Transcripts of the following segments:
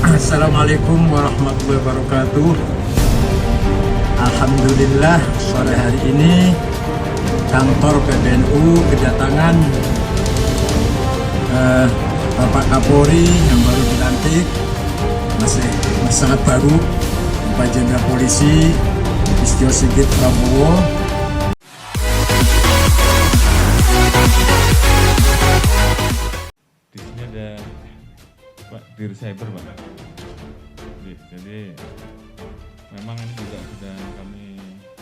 Assalamualaikum warahmatullahi wabarakatuh. Alhamdulillah sore hari ini kantor PBNU kedatangan Bapak Kapolri yang baru dilantik, masih sangat baru, Pak Jenderal Polisi Listio Sigit Prabowo. Di sini ada Pak Dir Cyber, Pak. Jadi memang ini juga sudah kami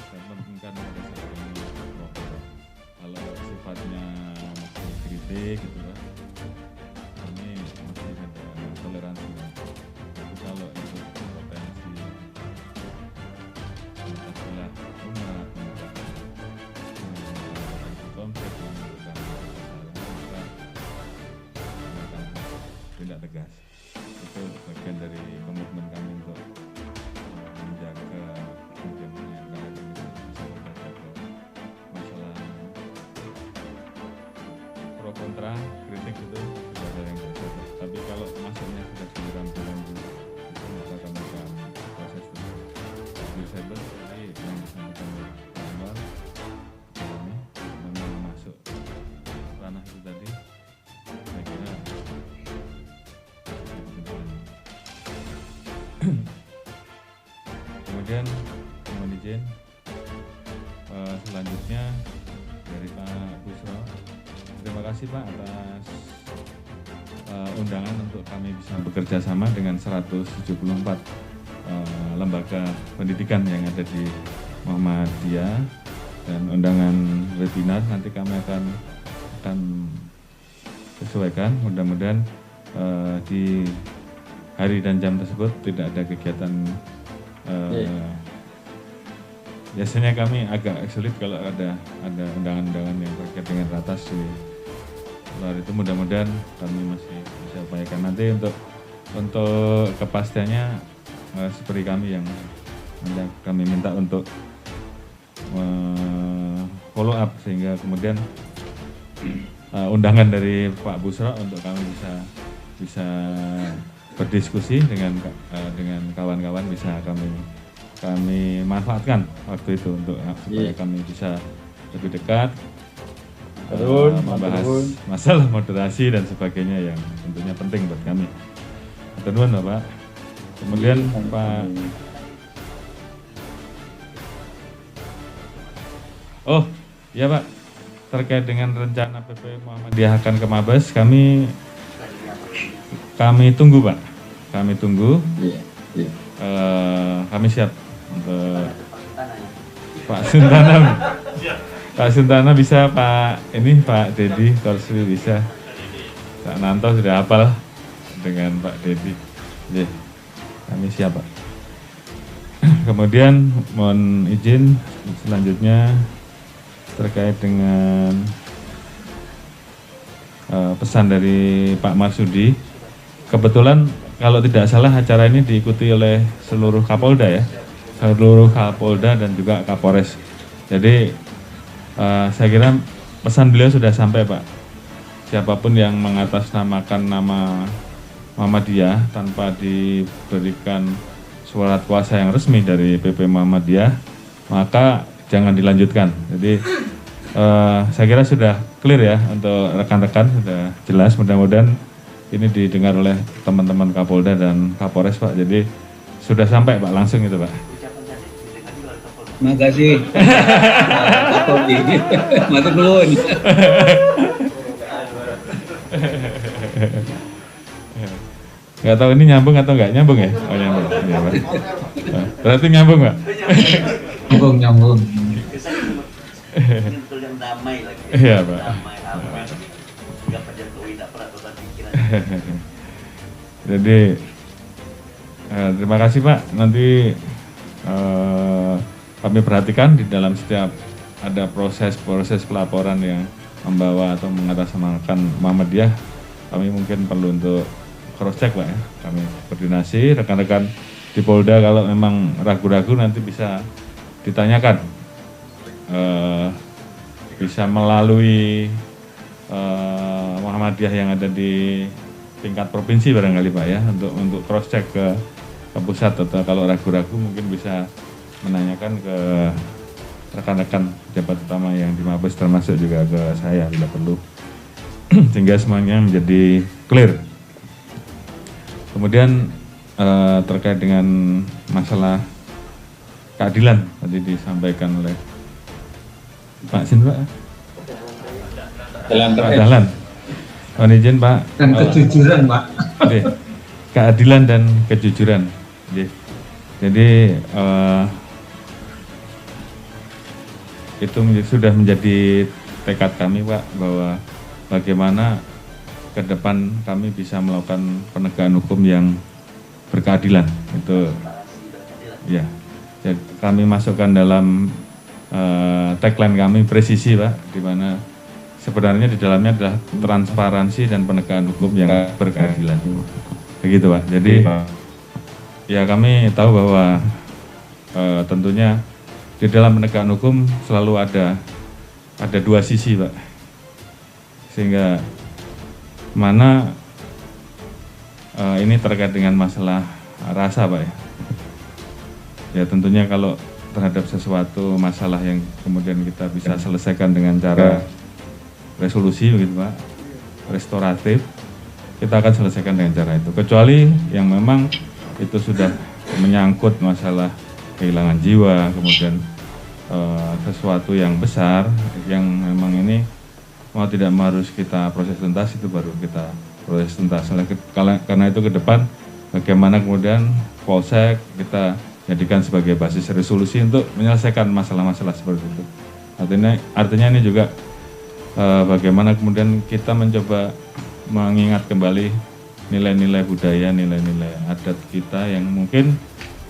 pentingkan pada saat ini kalau sifatnya masih kritik gitu Pak. Kami masih ada toleransi. Tapi kalau itu potensi Pancasila umat, konflik maka tidak tegas. Itu bagian dari komitmen kami untuk menjaga bagaimana negara ini bisa menjaga masalah pro kontra kritik itu sudah ada yang biasa. Tapi kalau masuknya sudah dirambu-rambu itu maka kami akan proses dulu. Di cyber tadi yang disampaikan oleh Pak Anwar kami memang masuk ranah itu tadi. Saya kira kemudian mohon izin selanjutnya dari Pak Busro. Terima kasih Pak atas undangan untuk kami bisa bekerja sama dengan 174 lembaga pendidikan yang ada di Muhammadiyah, dan undangan webinar nanti kami akan sesuaikan. Mudah-mudahan di hari dan jam tersebut tidak ada kegiatan. Biasanya kami agak sulit kalau ada undangan-undangan yang terkait dengan ratas di luar itu. Mudah-mudahan kami masih bisa upayakan nanti untuk kepastiannya seperti kami yang kami minta untuk follow up sehingga kemudian undangan dari Pak Busro untuk kami bisa berdiskusi dengan kawan-kawan, bisa kami manfaatkan waktu itu untuk supaya kami bisa lebih dekat membahas masalah moderasi dan sebagainya yang tentunya penting buat kami. Hatur nuhun Bapak. Kemudian Pak, oh ya Pak, terkait dengan rencana PP Muhammadiyah akan ke Mabes, kami tunggu Pak, kami tunggu. Kami siap untuk Pak Suntana. Pak Suntana bisa, Pak Dedi Korsli bisa, Pak Nanto sudah hafal dengan Pak Dedi. Kami siap Pak. Kemudian mohon izin selanjutnya terkait dengan pesan dari Pak Marsudi. Kebetulan kalau tidak salah acara ini diikuti oleh seluruh Kapolda ya, seluruh Kapolda dan juga Kapolres. Jadi saya kira pesan beliau sudah sampai Pak. Siapapun yang mengatasnamakan nama Muhammadiyah tanpa diberikan surat kuasa yang resmi dari PP Muhammadiyah, maka jangan dilanjutkan. Jadi saya kira sudah clear ya untuk rekan-rekan, sudah jelas. Mudah-mudahan ini didengar oleh teman-teman Kapolda dan Kapolres Pak. Jadi sudah sampai Pak, langsung itu Pak. Terima kasih Kapolri. Matur nuwun. Nggak tahu ini nyambung atau nggak nyambung ya? Oh nyambung. Berarti nyambung Pak? Nyambung. Yang damai lagi. Iya Pak. Jadi terima kasih Pak. Nanti kami perhatikan di dalam setiap ada proses pelaporan yang membawa atau mengatasnamakan Muhammadiyah, kami mungkin perlu untuk cross check Pak ya. Kami koordinasi rekan-rekan di Polda, kalau memang ragu-ragu nanti bisa ditanyakan, bisa melalui Muhammadiyah yang ada di tingkat provinsi barangkali Pak ya, untuk cross check ke pusat, atau kalau ragu-ragu mungkin bisa menanyakan ke rekan-rekan pejabat utama yang di Mabes, termasuk juga ke saya bila perlu, sehingga semuanya menjadi clear. Kemudian terkait dengan masalah keadilan tadi disampaikan oleh Pak Sin, Pak. Keadilan. Mohon izin Pak. Dan kejujuran, Pak. Oke. Keadilan dan kejujuran. Jadi itu sudah menjadi tekad kami Pak, bahwa bagaimana ke depan kami bisa melakukan penegakan hukum yang berkeadilan. Itu ya. Jadi kami masukkan dalam tagline kami presisi Pak, di mana sebenarnya di dalamnya adalah transparansi dan penegakan hukum yang berkeadilan. Begitu Pak. Jadi ya kami tahu bahwa tentunya di dalam penegakan hukum selalu ada dua sisi Pak. Sehingga mana ini terkait dengan masalah rasa Pak ya. Ya tentunya kalau terhadap sesuatu masalah yang kemudian kita bisa selesaikan dengan cara resolusi begitu Pak, restoratif, kita akan selesaikan dengan cara itu. Kecuali yang memang itu sudah menyangkut masalah kehilangan jiwa, kemudian sesuatu yang besar, yang memang ini mau tidak mau harus kita proses tuntas, itu baru kita proses tuntas. Karena itu ke depan bagaimana kemudian Polsek kita jadikan sebagai basis resolusi untuk menyelesaikan masalah-masalah seperti itu. Artinya ini juga bagaimana kemudian kita mencoba mengingat kembali nilai-nilai budaya, nilai-nilai adat kita yang mungkin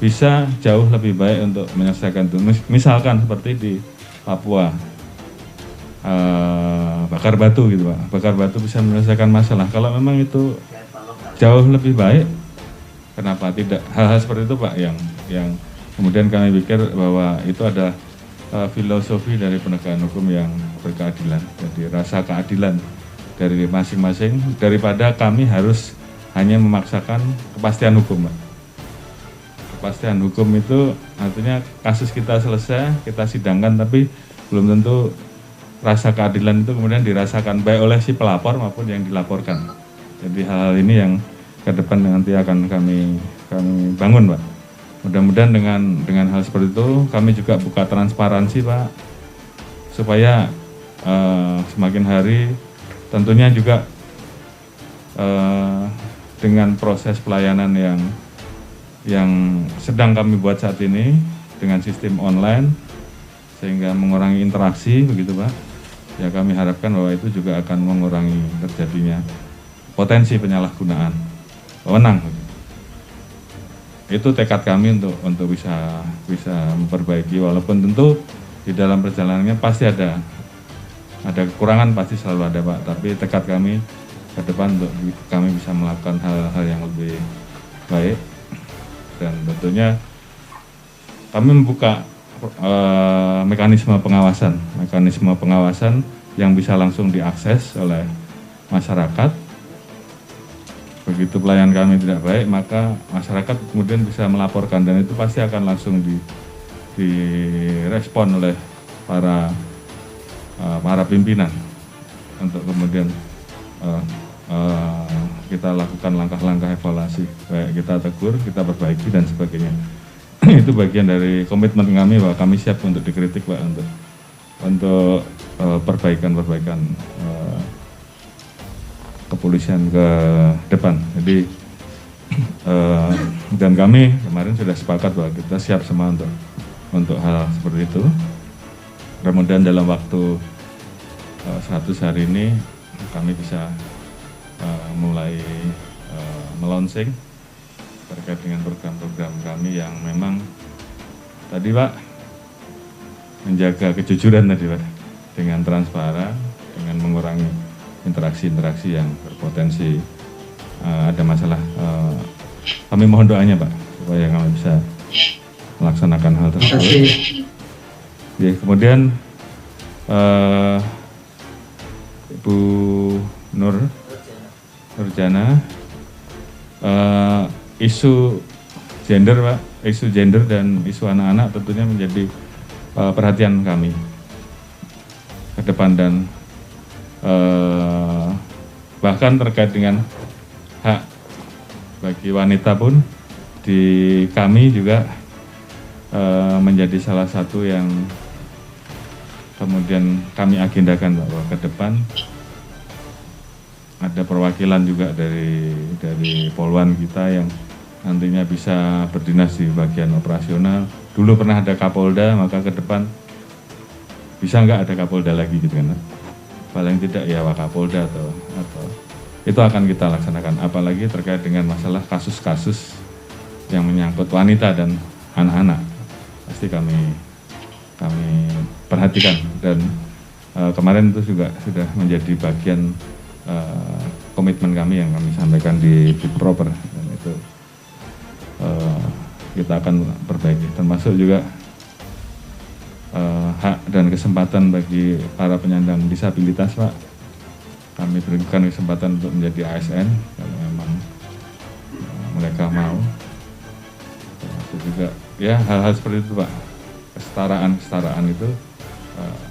bisa jauh lebih baik untuk menyelesaikan itu. Misalkan seperti di Papua, bakar batu gitu Pak. Bakar batu bisa menyelesaikan masalah. Kalau memang itu jauh lebih baik, kenapa tidak? Hal-hal seperti itu Pak yang kemudian kami pikir bahwa itu ada filosofi dari penegakan hukum yang berkeadilan. Jadi rasa keadilan dari masing-masing daripada kami harus hanya memaksakan kepastian hukum Pak. Kepastian hukum itu artinya kasus kita selesai, kita sidangkan, tapi belum tentu rasa keadilan itu kemudian dirasakan baik oleh si pelapor maupun yang dilaporkan. Jadi hal-hal ini yang ke depan nanti akan kami bangun Pak. Mudah-mudahan dengan hal seperti itu kami juga buka transparansi Pak, supaya semakin hari tentunya juga dengan proses pelayanan yang sedang kami buat saat ini dengan sistem online sehingga mengurangi interaksi begitu Pak. Ya kami harapkan bahwa itu juga akan mengurangi terjadinya potensi penyalahgunaan wewenang. Itu tekad kami untuk bisa memperbaiki, walaupun tentu di dalam perjalanannya pasti ada kekurangan, pasti selalu ada Pak, tapi tekad kami ke depan untuk kami bisa melakukan hal-hal yang lebih baik, dan tentunya kami membuka mekanisme pengawasan yang bisa langsung diakses oleh masyarakat. Begitu pelayanan kami tidak baik, maka masyarakat kemudian bisa melaporkan, dan itu pasti akan langsung direspon oleh para pimpinan untuk kemudian kita lakukan langkah-langkah evaluasi, baik kita tegur, kita perbaiki dan sebagainya. Itu bagian dari komitmen kami bahwa kami siap untuk dikritik Pak, untuk perbaikan kepolisian ke depan. Jadi dan kami kemarin sudah sepakat bahwa kita siap semua untuk hal seperti itu. Kemudian dalam waktu 100 hari ini kami bisa mulai melaunching terkait dengan program-program kami yang memang tadi Pak menjaga kejujuran tadi Pak, dengan transparan, dengan mengurangi interaksi-interaksi yang berpotensi ada masalah. Kami mohon doanya Pak, supaya kami bisa melaksanakan hal tersebut. Ya, kemudian Ibu Nurjana Isu gender Pak, isu gender dan isu anak-anak tentunya menjadi perhatian kami ke depan, dan bahkan terkait dengan hak bagi wanita pun di kami juga menjadi salah satu yang kemudian kami agendakan bahwa ke depan ada perwakilan juga dari Polwan kita yang nantinya bisa berdinas di bagian operasional. Dulu pernah ada Kapolda, maka ke depan bisa nggak ada Kapolda lagi gitu kan? Paling tidak ya Wakapolda atau itu akan kita laksanakan. Apalagi terkait dengan masalah kasus-kasus yang menyangkut wanita dan anak-anak, pasti kami perhatikan, dan kemarin itu juga sudah menjadi bagian komitmen kami yang kami sampaikan di Fit-Proper, dan itu kita akan perbaiki, termasuk juga hak dan kesempatan bagi para penyandang disabilitas Pak. Kami berikan kesempatan untuk menjadi ASN kalau memang mereka mau. Termasuk juga ya hal-hal seperti itu Pak, kesetaraan itu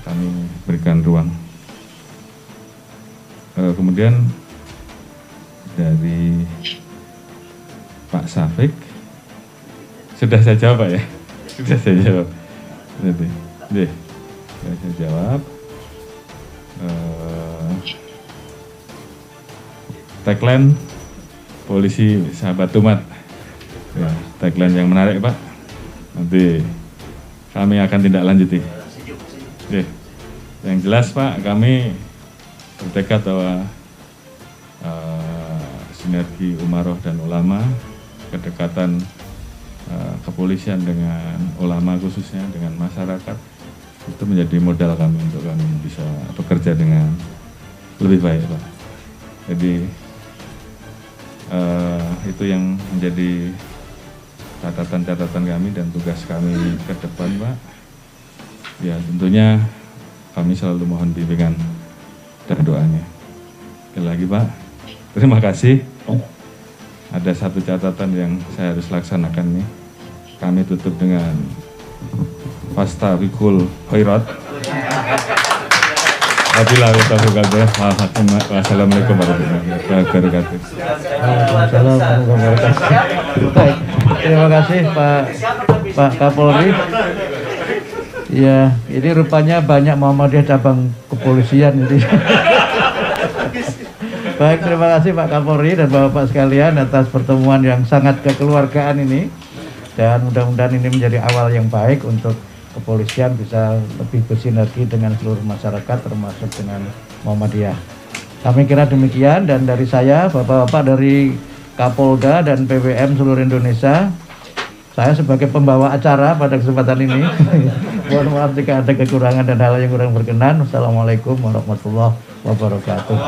kami berikan ruang. Kemudian dari Pak Safik sudah saya jawab Pak ya, sudah saya jawab. Jadi, saya jawab. Tagline polisi sahabat umat, ya, tagline yang menarik Pak. Nanti kami akan tindak lanjuti. Oke. Yang jelas Pak, kami bertekad bahwa sinergi umaroh dan ulama, kedekatan kepolisian dengan ulama khususnya dengan masyarakat, itu menjadi modal kami untuk kami bisa bekerja dengan lebih baik Pak. Jadi itu yang menjadi catatan-catatan kami dan tugas kami ke depan Pak. Ya tentunya kami selalu mohon bimbingan dan doanya. Sekali lagi Pak, terima kasih. Ada satu catatan yang saya harus laksanakan nih. Kami tutup dengan fastabiqul khairat. Wassalamualaikum warahmatullahi wabarakatuh. Waalaikumsalam warahmatullahi wabarakatuh. Baik, terima kasih Pak Kapolri. Ya, ini rupanya banyak Muhammadiyah cabang kepolisian ini. Baik, terima kasih Pak Kapolri dan Bapak sekalian atas pertemuan yang sangat kekeluargaan ini. Dan mudah-mudahan ini menjadi awal yang baik untuk kepolisian bisa lebih bersinergi dengan seluruh masyarakat termasuk dengan Muhammadiyah. Kami kira demikian, dan dari saya, Bapak-Bapak dari Kapolda dan PWM seluruh Indonesia, saya sebagai pembawa acara pada kesempatan ini mohon maaf jika ada kekurangan dan hal yang kurang berkenan. Wassalamualaikum warahmatullahi wabarakatuh.